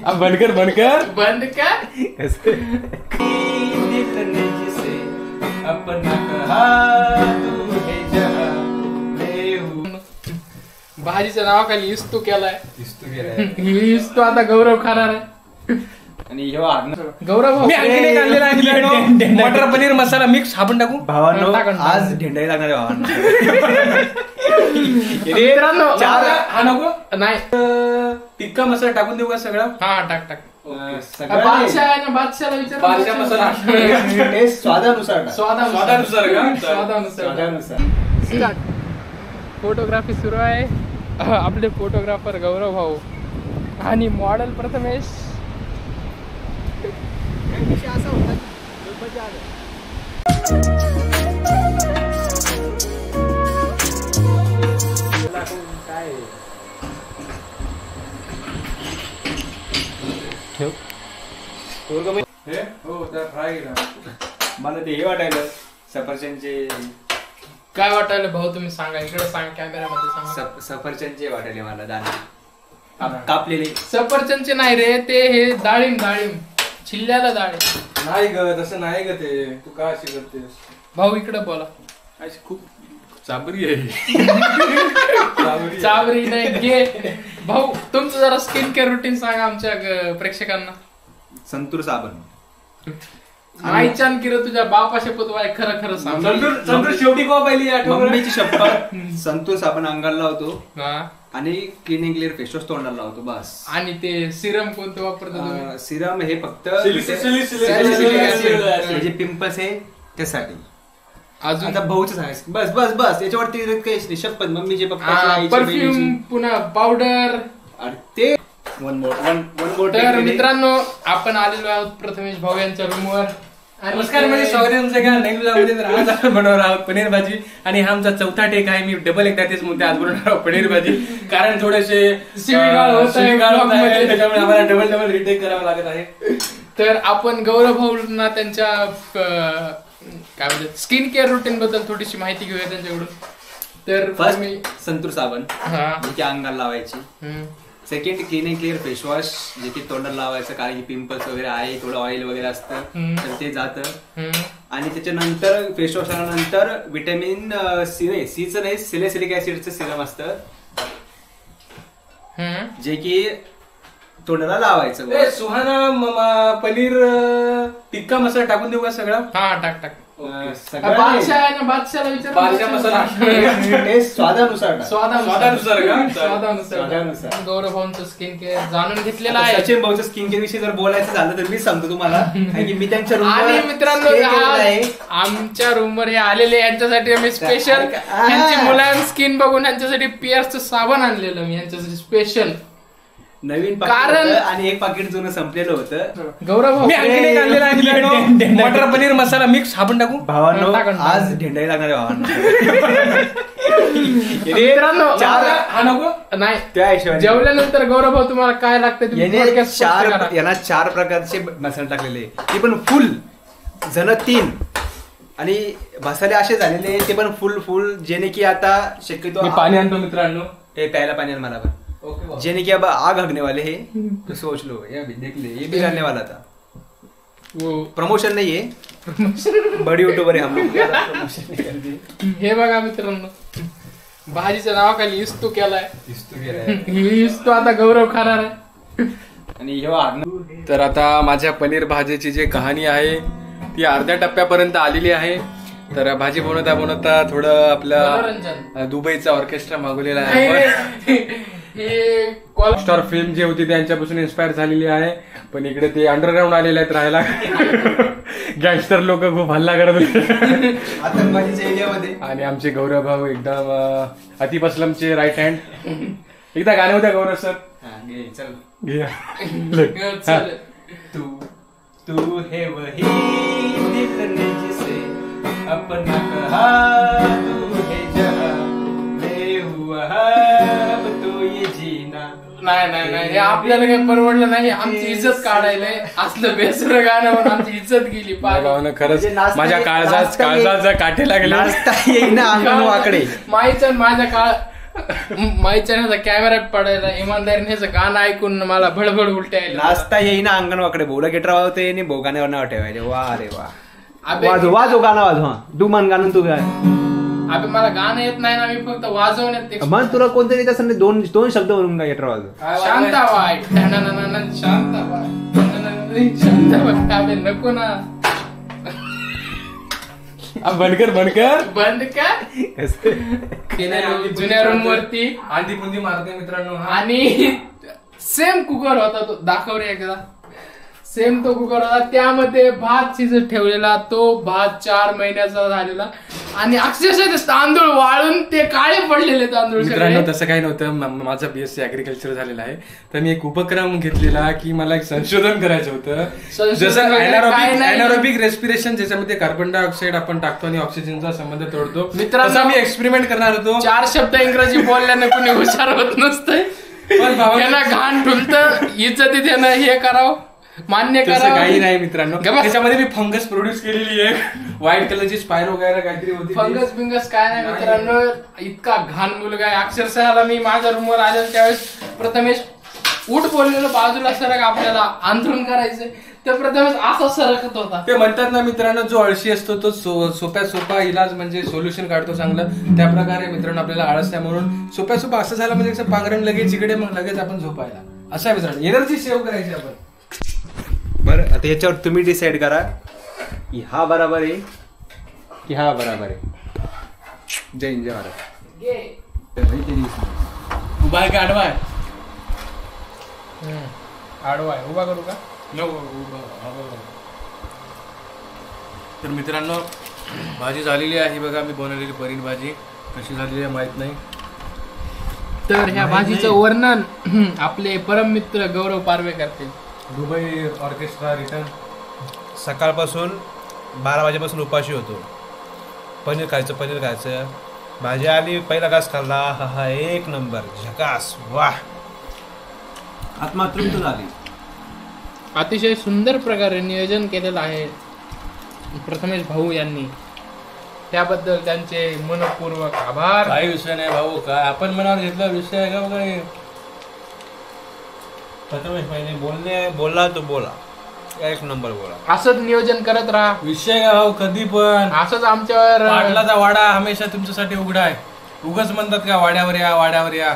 बंद कर बंद कर बंद कर। जिसे अपना कहा तू है जहां मैं हूं। भाजीच्या नावाखाली इस्तू केलाय, दिसतो गेलाय ही इस्तू आता गौरव खाणार आहे. आणि ह्यो आडनाव गौरव भाऊ, मी आणखीन एक आणलेला आहे मित्रांनो, मटर पनीर मसाला मिक्स. आपण टाकू भावांनो, टाकून टाक. आज ढेंडाई लागणार आहे भावांनो. मित्रांनो, हा नको नाही टिक्का मसाला टाकून देऊ का सगळा? हा टाक टाक. सगळं बादशाह आहे ना, बादशाहला विचार. बादशाह मसाला. टेस्ट स्वादानुसार टाक. स्वादानुसार का? स्वादानुसार. स्वादानुसार. फोटोग्राफी सुरू आहे. आपले फोटोग्राफर गौरव भाऊ आणि मॉडेल प्रथमेश. असा होता की मजा आली. काय ठेव हे हो त्या फ्राय केला. मला ते हे वाटायलं सफरचंदचे काय वाटायला भाऊ, तुम्ही सांगा, इकडे सांगा, कॅमेरामध्ये सांगा. सफरचंदचे वाटायले मला दाणे कापलेले. सफरचंदचे नाही रे, ते हे डाळिंब डाळिंब छिल्ल्याला डाळिंब. नाही ग, तसं नाही ग, ते तू का अशी करतेस? भाऊ इकडे बोला. अशी खूप चाबरी आहे. चावरी नाही घे. भाऊ तुमचं जरा स्किन केअर रुटीन सांगा आमच्या प्रेक्षकांना. संतूर साबण. माईचान किर तुझ्या बापा शपथ वाय, खरं खरं सांग. संतूर शेवटी का पहिली आठवण? मम्मीची शपथ. संतूर साबण अंगाला लावतो हा. आणि clean and clear face wash तोंडाला लावतो बस. आणि ते सिरम कोणतं वापरता तुम्ही? सिरम हे फक्त जे पिंपल्स आहे त्यासाठी. अजून आता भाऊच सांगायचं बस बस बस, याच्यावरती काहीच नाही. शपथ मम्मीचे पप्पाचे परफ्यूम, पुन्हा पावडर. ते वन मोर. तर मित्रांनो, आपण आलेलो आहोत प्रथमेश भाऊ यांच्या रूमवर. नमस्कार, म्हणजे स्वागत आहे तुमचं एका नवीन व्हिडिओमध्ये. तर आज आपण बनवणार आहोत पनीर भाजी आणि हा आमचा चौथा टेक आहे. मी डबल एकदा तेच म्हणते, आज बनवणार आहोत पनीर भाजी, कारण थोडेसे शिवीगाळ होत आहे आहे, त्याच्यामुळे आम्हाला डबल रिटेक करावं लागत आहे. तर आपण गौरव भाऊंना त्यांच्या काय म्हणतात स्किन केअर रुटीन बद्दल थोडीशी माहिती घेऊया त्यांच्याकडून. तर फर्स्ट संतूर साबण हा. जे की अंगाला लावायची. Second clean and clear face wash, जे की तोंडाला लावायचं, कारण की पिंपल्स वगैरे आहे, थोडं ऑइल वगैरे असतं तर ते जातं. आणि त्याच्यानंतर फेस वॉश आल्यानंतर विटॅमिन सीचं नाही, सिलिसिलिक ऍसिडचं सिरम असतं, जे की तोंडाला लावायचं. सुहाना पनीर टिक्का मसाला टाकून देऊ का सगळा? हा टाक टाक. सगळं बादशाह आहे ना, बादशाहला विचार. बादशाह मसाला. टेस्ट स्वादानुसार टाक. स्वादानुसार का? स्वादानुसार. गौरव भाऊंचं स्किन केअर जाणून घेतलेलं आहे. सचिन भाऊचं स्किन केअर विषयी जर बोलायचं झालं तर मी सांगतो तुम्हाला, कारण की मी त्यांच्या आणि रूमवर मित्रांनो, stay केलेलं आहे. आमच्या रूमवर हे आलेले, यांच्यासाठी आम्ही स्पेशल यांची मुलांची स्किन बघून यांच्यासाठी पिअर्सचं साबण आणलेलं मी यांच्यासाठी स्पेशल. नवीन कारण- पाकिट आणि एक पाकिट जुनं संपलेलं होतं. गौरव भाऊ, मी आणखीन एक आणलेला आहे मित्रांनो, मटर पनीर मसाला मिक्स. आपण टाकू भावांनो, टाकून टाक. आज ढेंडाई लागणार आहे भावांनो. मित्रांनो, हा नको नाही त्या हिशोबाने जेवल्यानंतर गौरव भाऊ तुम्हाला काय लागतं ते याने थोडक्यात स्पष्ट करा. यांना 4 प्रकारचे मसाले टाकलेले, ते पण फुल, जण 3, आणि मसाले असे झालेले ते पण फुल, जेणे की आता शक्यतो मी पाणी आणतो मित्रांनो. हे प्यायला पाणी आहे मला पण, ओके. जेणे की अब आग हगने वाले है, तो सोच लो, ये भी देख ले, ये भी करने वाला था. वो प्रमोशन नहीं है, बड़ी यूट्यूबर है हम लोग, प्रमोशन नहीं करते. हे बघा मित्रांनो, भाजीच्या नावाखाली इस्तू केलाय, दिसतो गेलाय. ही इस्तू आता गौरव खाणार आहे. आणि ह्यो आडनाव. तर आता माझ्या पनीर भाजीची जी कहाणी आहे ती अर्ध्या टप्प्यापर्यंत आलेली आहे. तर भाजी बनवता थोडं आपल्या मनोरंजन. दुबईचा ऑर्केस्ट्रा मागवलेला आहे. हे स्टार फिल्म जे होती त्यांच्यापासून इन्स्पायर झालेली आहे, पण इकडे ते अंडरग्राऊंड आलेले आहेत राहायला. गँगस्टर लोक खूप हल्ला करत होते आतंकवादीच्या एरियामध्ये. आणि आमचे गौरव भाऊ एकदम अतिफ असलमचे राईट हँड. एकदा गाणे होत्या गौरव सर, चल घ्या. चल. तू है वही दिल ने जिसे अपना कहा तू है जहां मैं हुआ अब तो ये जीना. नाही हे आपल्याला काही परवडलं नाही. आमची इज्जत काढायलंय असलं बेसुरं गाणं म्हणून आमची इज्जत गेली. भावानं खरंच म्हणजे नाचता माझ्या येईल- काळजात काटे लागले. नाचता येईना अंगण वाकडे. माईचं माझ्या माईच्या कॅमेऱ्यात पडायला इमानदारीने गाणं ऐकून मला भडभड उलट्या यायला. नाचता येईना अंगणवाकडे बोला गेटरा वाजवते आणि बोगाण्यावर नाव ठेवायचे. वा रे वा. अबे वाजव गाणं वाजव. तू मन गाणं तू काय अबे मला गाणं येत नाही ना, मी फक्त वाजवण्यात ते. मन तुला कोणतरी येत असेल दोन शब्द म्हणून का गेटरा वाजव. शांताबाई शांताबाई शांताबाई. अबे नको ना. बनकर बंद का जुन्या रूम वरती आंधी पुंदी मारते मित्रांनो. आणि सेम कुकर होता तो, दाखव रे एकदा. सेम तो कुकर होता, त्यामध्ये भात शिजत ठेवलेला. तो भात 4 महिन्याचा झालेला आणि अक्षरशः ते तांदूळ वाळून ते काळे पडलेले तांदूळ. मित्रांनो तसं काही नव्हतं. माझा BSc ऍग्रिकल्चर झालेला आहे, तर मी एक उपक्रम घेतलेला की मला एक संशोधन करायचं होतं. जसं ऍनारोबिक रेस्पिरेशन, ज्याच्यामध्ये कार्बन डायऑक्साईड आपण टाकतो आणि ऑक्सिजनचा संबंध तोडतो. मित्रांनो मी एक्सपेरिमेंट करणार होतो. 4 शब्द इंग्रजी बोलल्याने कुणी हुशार होत नसतंय. पण त्यांना घाण ठुलतं इज्जती त्यानं हे करावं, मान्य करा. काही नाही मित्रांनो, त्याच्यामध्ये मी फंगस प्रोड्यूस केलेली आहे. व्हाईट कलरची स्पायरो वगैरे काहीतरी होती. फंगस काय नाही मित्रांनो. इतका घाण मुलगा आहे. अक्षरशः मी माझ्या रूमवर आले त्यावेळेस प्रथमेश उठ बोललेलं, बाजूला सरक आपल्याला अंथरून करायचंय, तर प्रथमेश असा सरकत होता. ते म्हणतात ना मित्रांनो, जो आळशी असतो तो सोपा इलाज म्हणजे सोल्युशन काढतो चांगलं. त्या प्रकारे मित्रांनो आपल्याला आळस नाही म्हणून सोपा असं झालं म्हणजे पांघरण लगेच इकडे, मग लगेच आपण झोपायला. असं आहे मित्रांनो, एनर्जी सेव्ह करायची आपण. बरं आता याच्यावर तुम्ही डिसाईड करा की हा बरोबर आहे की हा बरोबर आहे. जय हिंद, जय भारत. उभा आहे का आडवा आहे? आडवा आहे. उभा करू का? तर मित्रांनो भाजी झालेली आहे बघा. मी बनवलेली पनीर भाजी कशी झालेली आहे माहित नाही. तर ह्या भाजीचं वर्णन आपले परममित्र गौरव पारवे करतील. Dubai orchestra return. सकाळपासून 12 वाजेपासून उपाशी होतो. पनीर खायचं. भाजी आली, पहिला घास खाल्ला. हा एक नंबर, झकास, वाह. आत्मा तृप्त झाली. अतिशय सुंदर प्रकारे नियोजन केलेलं आहे प्रथमेश भाऊ यांनी. त्याबद्दल त्यांचे मनपूर्वक आभार. काही विषय नाही भाऊ, काय आपण मनावर घेतला विषय आहे का वगैरे. प्रथमेश भाईने बोलला तो बोला, एक नंबर बोला. असंच नियोजन करत राहा. विषय का भाऊ, कधी पण असंच आमच्यावर पाटलाचा वाडा हमेशा तुमच्यासाठी उघडा आहे. उगाच म्हणतात का वाड्यावर या.